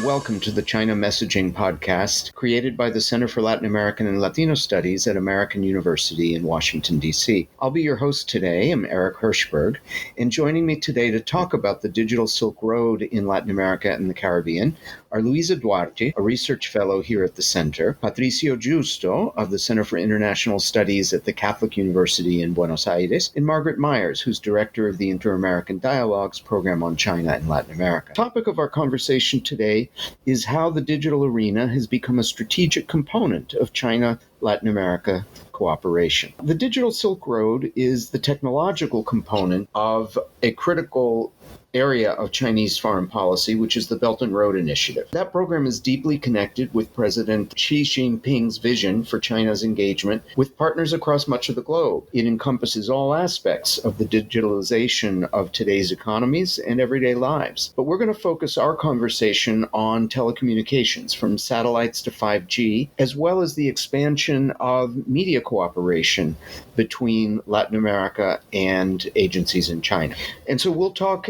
welcome to the China Messaging Podcast, created by the Center for Latin American and Latino Studies at American University in Washington, D.C. I'll be your host today. I'm Eric Hershberg, and joining me today to talk about the digital Silk Road in Latin America and the Caribbean are Luiza Duarte, a research fellow here at the center, Patricio Giusto of the Center for International Studies at the Catholic University in Buenos Aires, and Margaret Myers, who's director of the Inter-American Dialogues program on China and Latin America. The topic of our conversation today is how the digital arena has become a strategic component of China-Latin America cooperation. The digital Silk Road is the technological component of a critical area of Chinese foreign policy, which is the Belt and Road Initiative. That program is deeply connected with President Xi Jinping's vision for China's engagement with partners across much of the globe. It encompasses all aspects of the digitalization of today's economies and everyday lives. But we're going to focus our conversation on telecommunications, from satellites to 5G, as well as the expansion of media cooperation between Latin America and agencies in China. And so we'll talk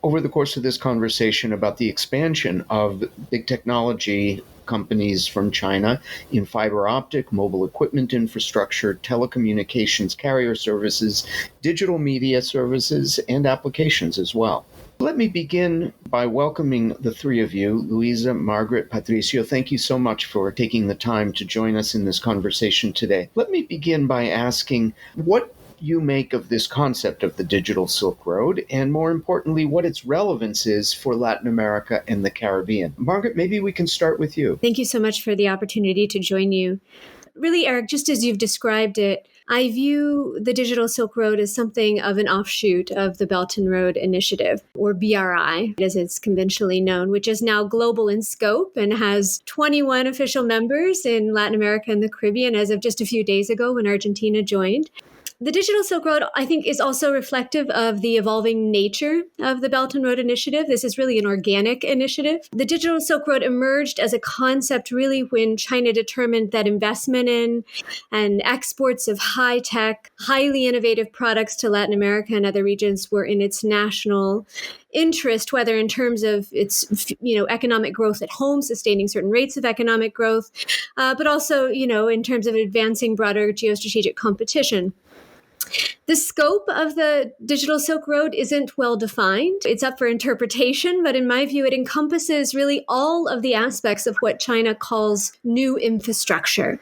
over the course of this conversation about the expansion of big technology companies from China in fiber optic, mobile equipment infrastructure, telecommunications carrier services, digital media services, and applications as well. Let me begin by welcoming the three of you, Luiza, Margaret, Patricio. Thank you so much for taking the time to join us in this conversation today. Let me begin by asking what you make of this concept of the digital Silk Road, and more importantly, what its relevance is for Latin America and the Caribbean. Margaret, maybe we can start with you. Thank you so much for the opportunity to join you. Really, Eric, just as you've described it, I view the digital Silk Road as something of an offshoot of the Belt and Road Initiative, or BRI, as it's conventionally known, which is now global in scope and has 21 official members in Latin America and the Caribbean as of just a few days ago when Argentina joined. The digital Silk Road, I think, is also reflective of the evolving nature of the Belt and Road Initiative. This is really an organic initiative. The digital Silk Road emerged as a concept really when China determined that investment in and exports of high-tech, highly innovative products to Latin America and other regions were in its national interest, whether in terms of its economic growth at home, sustaining certain rates of economic growth, but also in terms of advancing broader geostrategic competition. The scope of the digital Silk Road isn't well defined. It's up for interpretation, but in my view, it encompasses really all of the aspects of what China calls new infrastructure,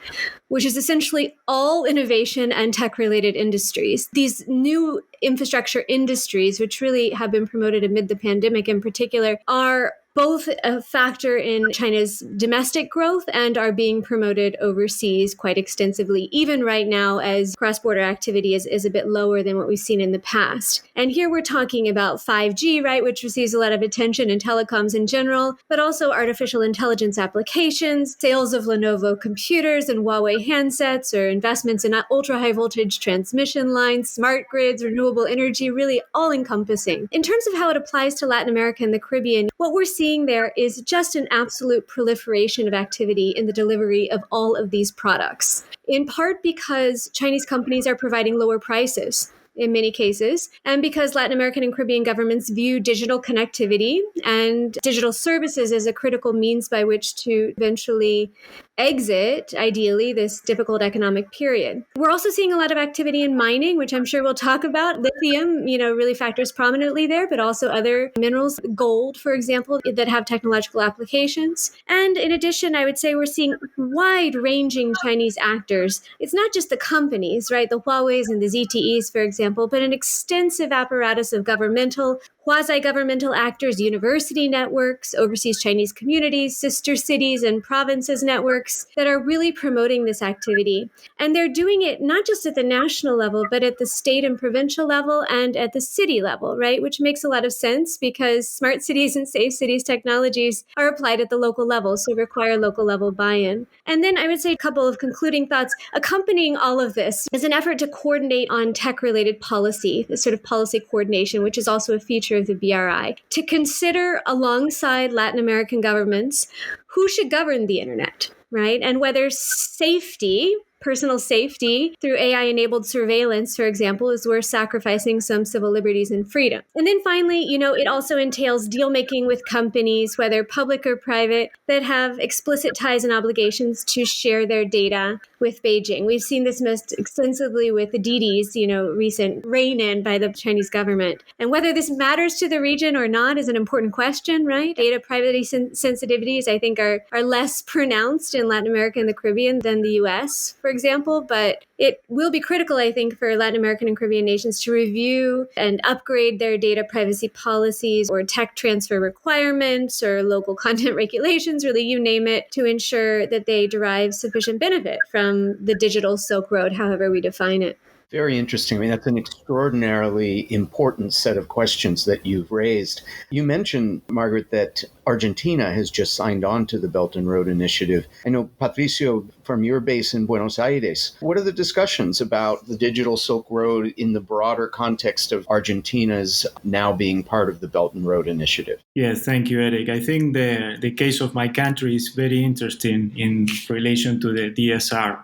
which is essentially all innovation and tech-related industries. These new infrastructure industries, which really have been promoted amid the pandemic in particular, are both a factor in China's domestic growth and are being promoted overseas quite extensively, even right now as cross-border activity is a bit lower than what we've seen in the past. And here we're talking about 5G, right, which receives a lot of attention in telecoms in general, but also artificial intelligence applications, sales of Lenovo computers and Huawei handsets, or investments in ultra-high voltage transmission lines, smart grids, renewable energy, really all-encompassing. In terms of how it applies to Latin America and the Caribbean, what we're seeing there is just an absolute proliferation of activity in the delivery of all of these products, in part because Chinese companies are providing lower prices in many cases, and because Latin American and Caribbean governments view digital connectivity and digital services as a critical means by which to eventually exit, ideally, this difficult economic period. We're also seeing a lot of activity in mining, which I'm sure we'll talk about. Lithium, really factors prominently there, but also other minerals, gold, for example, that have technological applications. And in addition, I would say we're seeing wide-ranging Chinese actors. It's not just the companies, right? The Huaweis and the ZTEs, for example, but an extensive apparatus of governmental, quasi-governmental actors, university networks, overseas Chinese communities, sister cities and provinces networks that are really promoting this activity. And they're doing it not just at the national level, but at the state and provincial level and at the city level, right? Which makes a lot of sense because smart cities and safe cities technologies are applied at the local level, so require local level buy-in. And then I would say a couple of concluding thoughts. Accompanying all of this is an effort to coordinate on tech-related policy, this sort of policy coordination, which is also a feature of the BRI, to consider alongside Latin American governments who should govern the internet, right? And whether safety personal safety through AI-enabled surveillance, for example, is worth sacrificing some civil liberties and freedom. And then finally, it also entails deal-making with companies, whether public or private, that have explicit ties and obligations to share their data with Beijing. We've seen this most extensively with the Didi's, recent rein-in by the Chinese government. And whether this matters to the region or not is an important question, right? Data privacy sensitivities, I think, are less pronounced in Latin America and the Caribbean than the U.S., for example, but it will be critical, I think, for Latin American and Caribbean nations to review and upgrade their data privacy policies or tech transfer requirements or local content regulations, really, you name it, to ensure that they derive sufficient benefit from the digital Silk Road, however we define it. Very interesting. I mean, that's an extraordinarily important set of questions that you've raised. You mentioned, Margaret, that Argentina has just signed on to the Belt and Road Initiative. I know, Patricio, from your base in Buenos Aires, what are the discussions about the digital Silk Road in the broader context of Argentina's now being part of the Belt and Road Initiative? Yes, thank you, Eric. I think the case of my country is very interesting in relation to the DSR.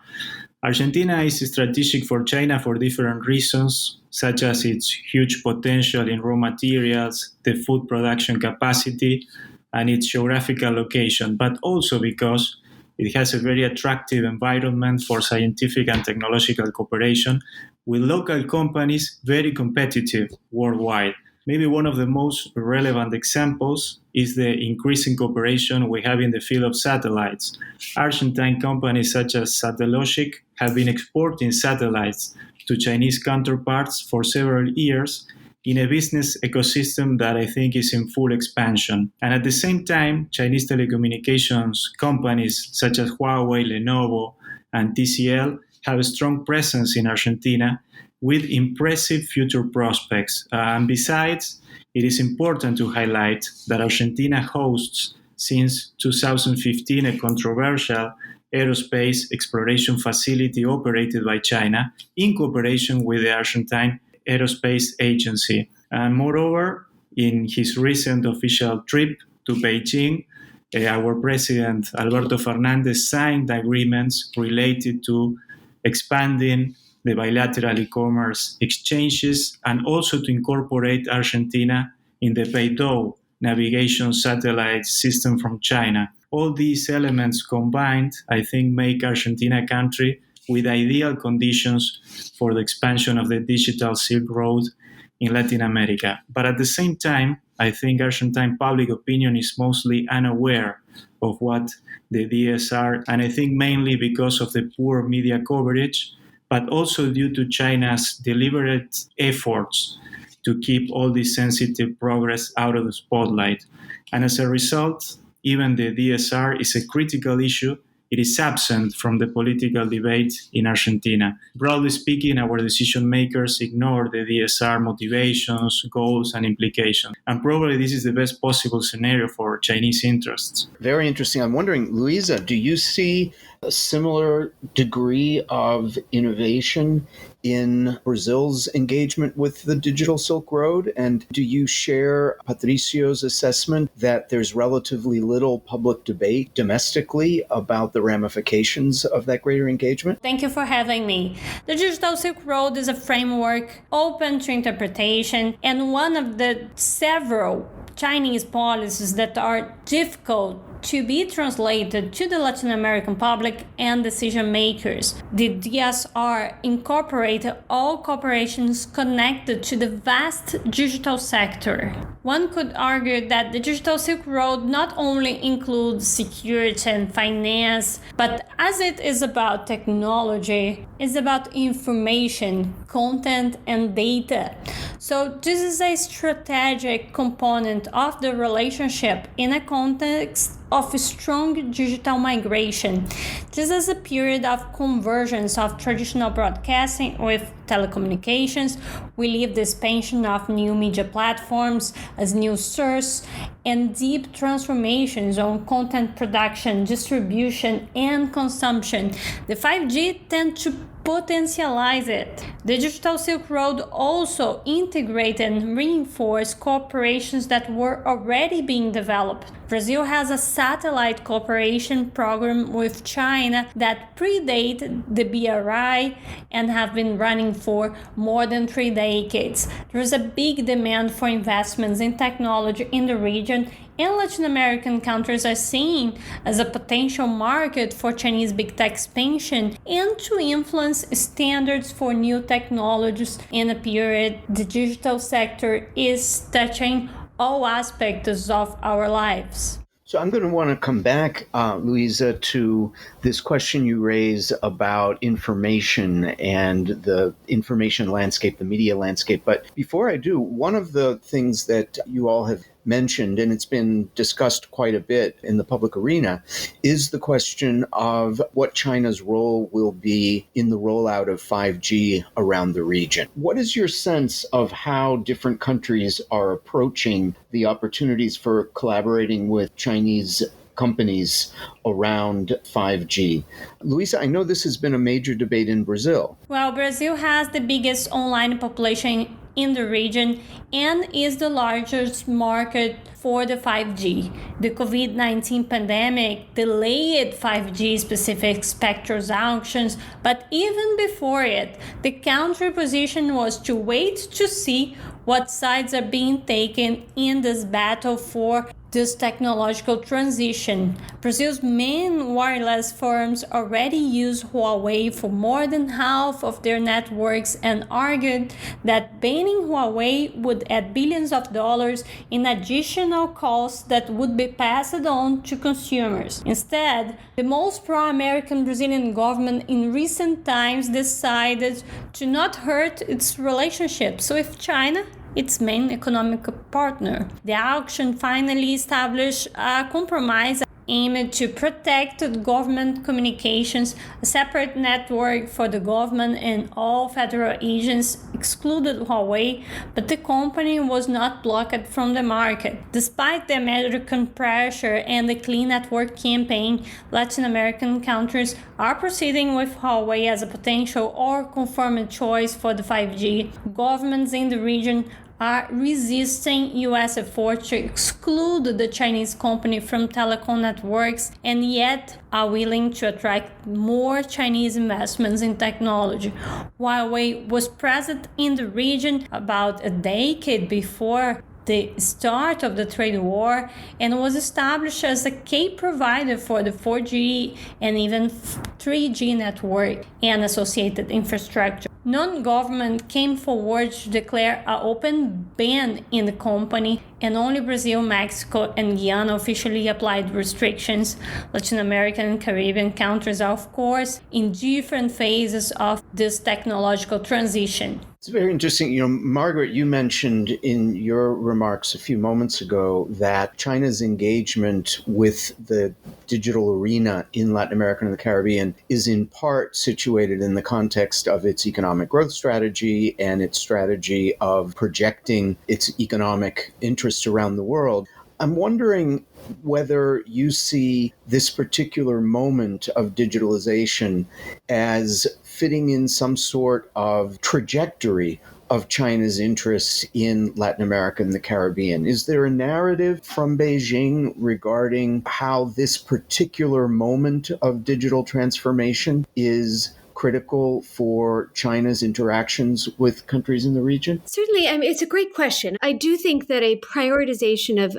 Argentina is strategic for China for different reasons, such as its huge potential in raw materials, the food production capacity, and its geographical location, but also because it has a very attractive environment for scientific and technological cooperation, with local companies very competitive worldwide. Maybe one of the most relevant examples is the increasing cooperation we have in the field of satellites. Argentine companies such as Satellogic have been exporting satellites to Chinese counterparts for several years in a business ecosystem that I think is in full expansion. And at the same time, Chinese telecommunications companies such as Huawei, Lenovo, and TCL have a strong presence in Argentina with impressive future prospects. And besides, it is important to highlight that Argentina hosts since 2015 a controversial aerospace exploration facility operated by China in cooperation with the Argentine Aerospace Agency. And moreover, in his recent official trip to Beijing, our president, Alberto Fernandez, signed agreements related to expanding the bilateral e-commerce exchanges and also to incorporate Argentina in the Beidou navigation satellite system from China. All these elements combined, I think, make Argentina a country with ideal conditions for the expansion of the digital Silk Road in Latin America. But at the same time, I think Argentine public opinion is mostly unaware of what the DSR, and I think mainly because of the poor media coverage, but also due to China's deliberate efforts to keep all this sensitive progress out of the spotlight. And as a result, even the DSR is a critical issue. It is absent from the political debate in Argentina. Broadly speaking, our decision makers ignore the DSR motivations, goals, and implications. And probably this is the best possible scenario for Chinese interests. Very interesting. I'm wondering, Luiza, do you see a similar degree of innovation in Brazil's engagement with the digital Silk Road? And do you share Patricio's assessment that there's relatively little public debate domestically about the ramifications of that greater engagement? Thank you for having me. The digital Silk Road is a framework open to interpretation and one of the several Chinese policies that are difficult to be translated to the Latin American public and decision makers. The DSR incorporated all corporations connected to the vast digital sector. One could argue that the digital Silk Road not only includes security and finance, but as it is about technology, it's about information, content, and data. So this is a strategic component of the relationship in a context of strong digital migration. This is a period of convergence of traditional broadcasting with telecommunications, We live the expansion of new media platforms as new source and deep transformations on content production, distribution, and consumption. The 5G tend to potentialize it. The Digital Silk Road also integrated and reinforced cooperations that were already being developed. Brazil has a satellite cooperation program with China that predate the BRI and have been running for more than 3 decades. There is a big demand for investments in technology in the region, and Latin American countries are seen as a potential market for Chinese big tech expansion and to influence standards for new technologies in a period the digital sector is touching all aspects of our lives. So I'm going to want to come back, Luiza, to this question you raise about information and the information landscape, the media landscape. But before I do, one of the things that you all have mentioned, and it's been discussed quite a bit in the public arena, is the question of what China's role will be in the rollout of 5G around the region. What is your sense of how different countries are approaching the opportunities for collaborating with Chinese companies around 5G? Luiza, I know this has been a major debate in Brazil. Well, Brazil has the biggest online population in the region and is the largest market for the 5G. The COVID-19 pandemic delayed 5G specific spectrum auctions, but even before it, the country position was to wait to see what sides are being taken in this battle for this technological transition. Brazil's main wireless firms already use Huawei for more than half of their networks and argued that banning Huawei would add billions of dollars in additional costs that would be passed on to consumers. Instead, the most pro-American Brazilian government in recent times decided to not hurt its relationships with China, its main economic partner. The auction finally established a compromise aimed to protect government communications. A separate network for the government and all federal agents excluded Huawei, but the company was not blocked from the market. Despite the American pressure and the Clean Network campaign, Latin American countries are proceeding with Huawei as a potential or confirmed choice for the 5G. Governments in the region are resisting U.S. efforts to exclude the Chinese company from telecom networks and yet are willing to attract more Chinese investments in technology. Huawei was present in the region about a decade before the start of the trade war and was established as a key provider for the 4G and even 3G network and associated infrastructure. Non-government came forward to declare an open ban in the company, and only Brazil, Mexico, and Guyana officially applied restrictions. Latin American and Caribbean countries are, of course, in different phases of this technological transition. It's very interesting. Margaret, you mentioned in your remarks a few moments ago that China's engagement with the digital arena in Latin America and the Caribbean is in part situated in the context of its economic growth strategy and its strategy of projecting its economic interests around the world. I'm wondering whether you see this particular moment of digitalization as fitting in some sort of trajectory of China's interests in Latin America and the Caribbean. Is there a narrative from Beijing regarding how this particular moment of digital transformation is critical for China's interactions with countries in the region? Certainly. I mean, it's a great question. I do think that a prioritization of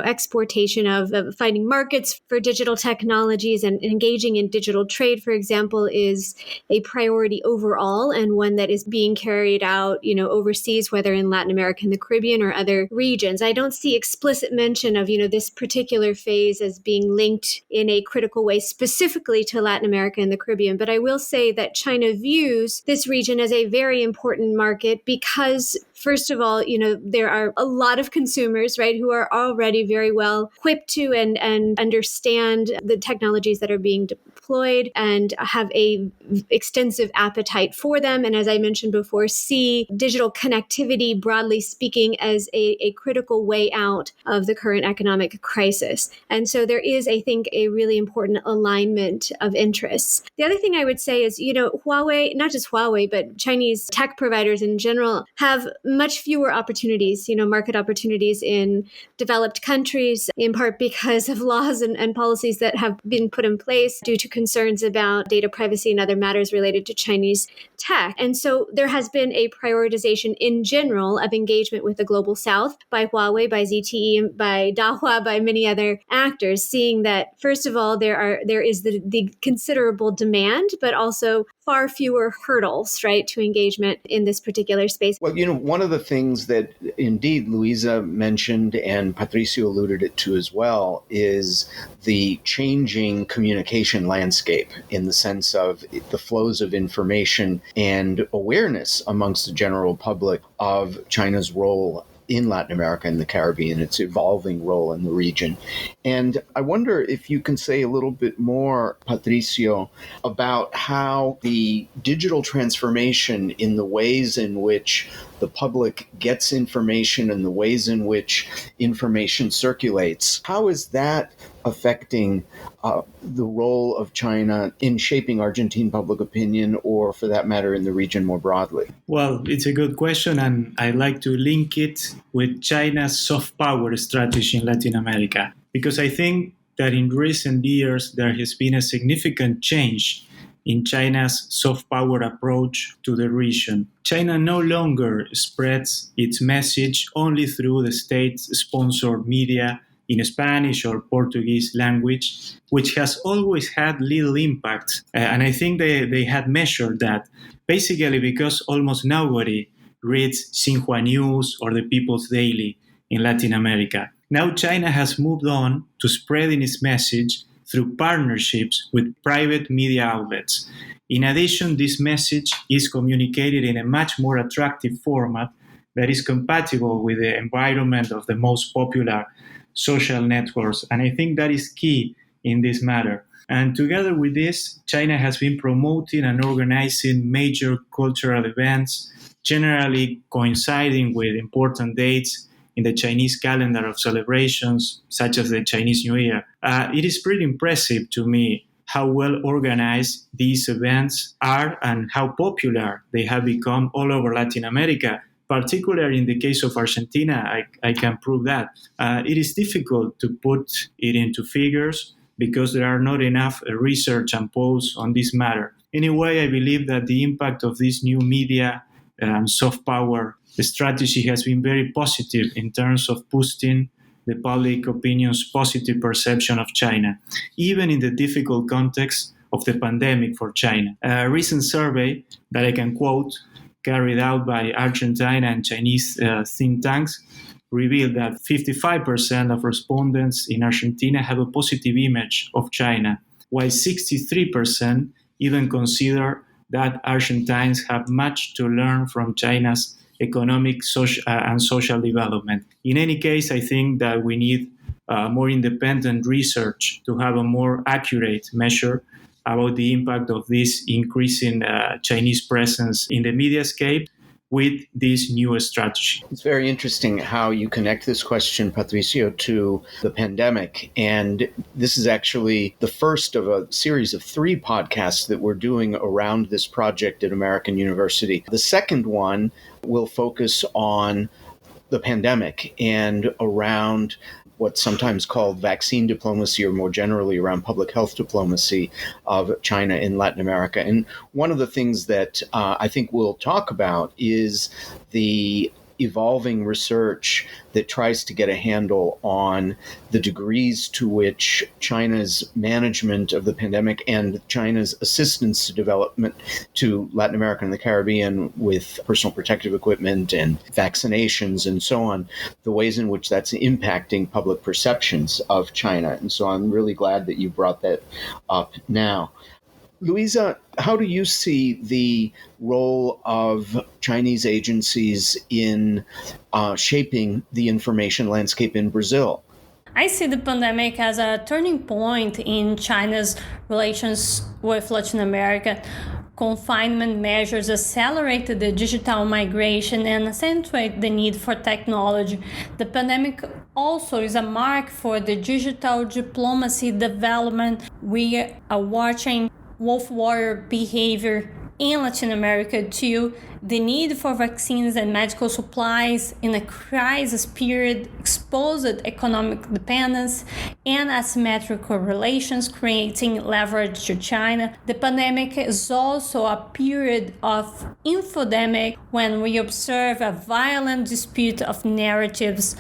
exportation of finding markets for digital technologies and engaging in digital trade, for example, is a priority overall and one that is being carried out, overseas, whether in Latin America and the Caribbean or other regions. I don't see explicit mention of, this particular phase as being linked in a critical way specifically to Latin America and the Caribbean, but I will say that China views this region as a very important market because, first of all, there are a lot of consumers, right, who are already very well equipped to and understand the technologies that are being deployed and have a extensive appetite for them. And as I mentioned before, see digital connectivity, broadly speaking, as a critical way out of the current economic crisis. And so there is, I think, a really important alignment of interests. The other thing I would say is, Huawei, not just Huawei, but Chinese tech providers in general have much fewer opportunities, market opportunities in developed countries, in part because of laws and policies that have been put in place due to concerns about data privacy and other matters related to Chinese tech. And so there has been a prioritization in general of engagement with the global south by Huawei, by ZTE, by Dahua, by many other actors, seeing that, first of all, there is the considerable demand, but also far fewer hurdles, right, to engagement in this particular space. Well, one of the things that indeed Luiza mentioned and Patricio alluded it to as well is the changing communication landscape in the sense of the flows of information and awareness amongst the general public of China's role in Latin America and the Caribbean, its evolving role in the region. And I wonder if you can say a little bit more, Patricio, about how the digital transformation in the ways in which the public gets information and the ways in which information circulates, how is that affecting the role of China in shaping Argentine public opinion, or for that matter, in the region more broadly? Well, it's a good question, and I like to link it with China's soft power strategy in Latin America, because I think that in recent years there has been a significant change in China's soft power approach to the region. China no longer spreads its message only through the state-sponsored media in Spanish or Portuguese language, which has always had little impact. And I think they had measured that, basically because almost nobody reads Xinhua News or the People's Daily in Latin America. Now China has moved on to spreading its message through partnerships with private media outlets. In addition, this message is communicated in a much more attractive format that is compatible with the environment of the most popular social networks. And I think that is key in this matter. And together with this, China has been promoting and organizing major cultural events, generally coinciding with important dates in the Chinese calendar of celebrations, such as the Chinese New Year. It is pretty impressive to me how well organized these events are and how popular they have become all over Latin America. Particularly in the case of Argentina, I can prove that. It is difficult to put it into figures because there are not enough research and polls on this matter. Anyway, I believe that the impact of this new media soft power strategy has been very positive in terms of boosting the public opinion's positive perception of China, even in the difficult context of the pandemic for China. A recent survey that I can quote, carried out by Argentine and Chinese think tanks, revealed that 55% of respondents in Argentina have a positive image of China, while 63% even consider that Argentines have much to learn from China's economic and social development. In any case, I think that we need more independent research to have a more accurate measure about the impact of this increasing Chinese presence in the mediascape with this new strategy. It's very interesting how you connect this question, Patricio, to the pandemic. And this is actually the first of a series of 3 podcasts that we're doing around this project at American University. The second one will focus on the pandemic and around what's sometimes called vaccine diplomacy, or more generally around public health diplomacy of China in Latin America. And one of the things that I think we'll talk about is the evolving research that tries to get a handle on the degrees to which China's management of the pandemic and China's assistance to development to Latin America and the Caribbean with personal protective equipment and vaccinations and so on, the ways in which that's impacting public perceptions of China. And so I'm really glad that you brought that up now. Luiza, how do you see the role of Chinese agencies in shaping the information landscape in Brazil? I see the pandemic as a turning point in China's relations with Latin America. Confinement measures accelerated the digital migration and accentuate the need for technology. The pandemic also is a mark for the digital diplomacy development. We are watching wolf warrior behavior in Latin America too. The need for vaccines and medical supplies in a crisis period exposed economic dependence and asymmetrical relations, creating leverage to China. The pandemic is also a period of infodemic when we observe a violent dispute of narratives,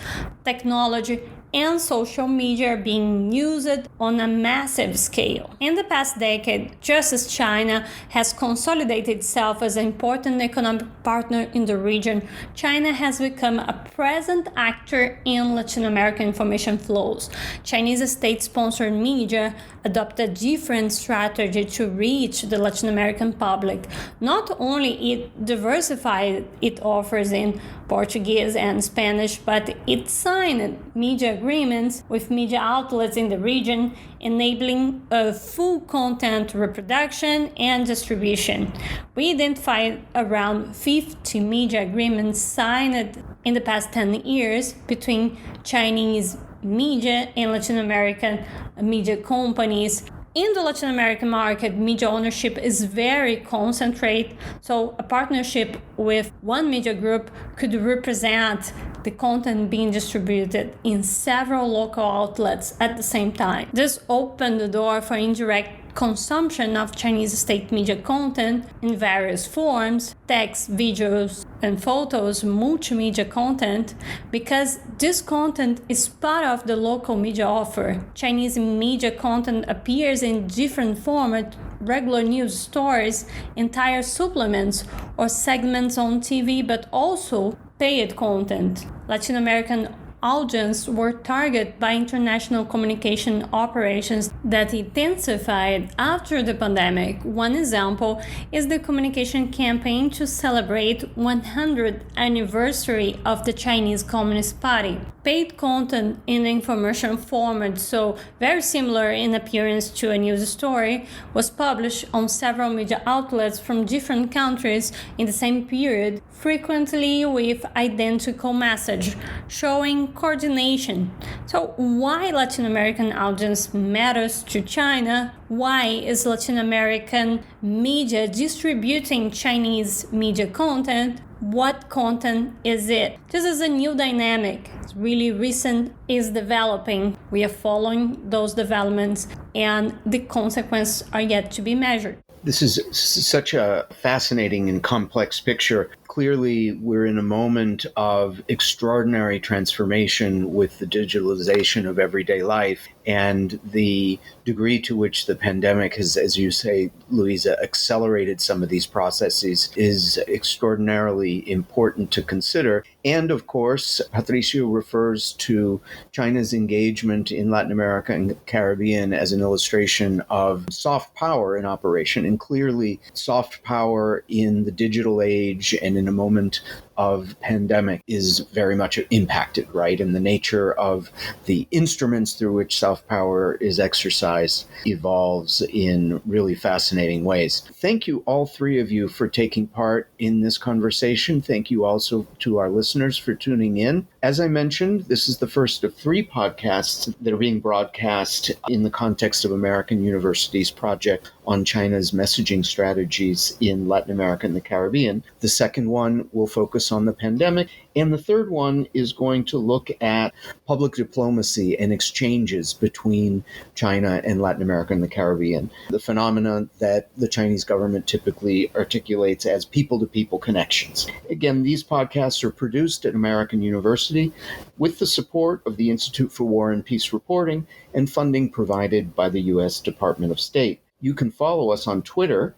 technology, and social media are being used on a massive scale. In the past decade, just as China has consolidated itself as an important economic partner in the region, China has become a present actor in Latin American information flows. Chinese state-sponsored media adopt a different strategy to reach the Latin American public. Not only it diversified its offers in Portuguese and Spanish, but it signed media agreements with media outlets in the region, enabling a full content reproduction and distribution. We identified around 50 media agreements signed in the past 10 years between Chinese media and Latin American media companies. In the Latin American market, media ownership is very concentrated, so a partnership with one media group could represent the content being distributed in several local outlets at the same time. This opened the door for indirect consumption of Chinese state media content in various forms, text, videos, and photos, multimedia content, because this content is part of the local media offer. Chinese media content appears in different formats, regular news stories, entire supplements, or segments on TV, but also paid content. Latin American audience were targeted by international communication operations that intensified after the pandemic. One example is the communication campaign to celebrate 100th anniversary of the Chinese Communist Party. Paid content in the information format, so very similar in appearance to a news story, was published on several media outlets from different countries in the same period, frequently with identical message, showing coordination. So why Latin American audience matters to China? Why is Latin American media distributing Chinese media content? What content is it? This is a new dynamic. It's really recent, is developing. We are following those developments, and the consequences are yet to be measured. This is such a fascinating and complex picture. Clearly, we're in a moment of extraordinary transformation with the digitalization of everyday life, and the degree to which the pandemic has, as you say, Luiza, accelerated some of these processes is extraordinarily important to consider. And of course, Patricio refers to China's engagement in Latin America and the Caribbean as an illustration of soft power in operation. And clearly, soft power in the digital age and in a moment of pandemic is very much impacted, right? And the nature of the instruments through which soft power is exercised evolves in really fascinating ways. Thank you, all three of you, for taking part in this conversation. Thank you also to our listeners for tuning in. As I mentioned, this is the first of 3 podcasts that are being broadcast in the context of American University's project on China's messaging strategies in Latin America and the Caribbean. The second one will focus on the pandemic, and the third one is going to look at public diplomacy and exchanges between China and Latin America and the Caribbean, the phenomena that the Chinese government typically articulates as people-to-people connections. Again, these podcasts are produced at American University with the support of the Institute for War and Peace Reporting and funding provided by the U.S. Department of State. You can follow us on Twitter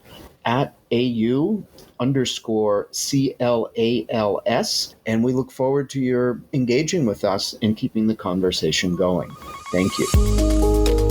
at AU_CLALS, and we look forward to your engaging with us and keeping the conversation going. Thank you.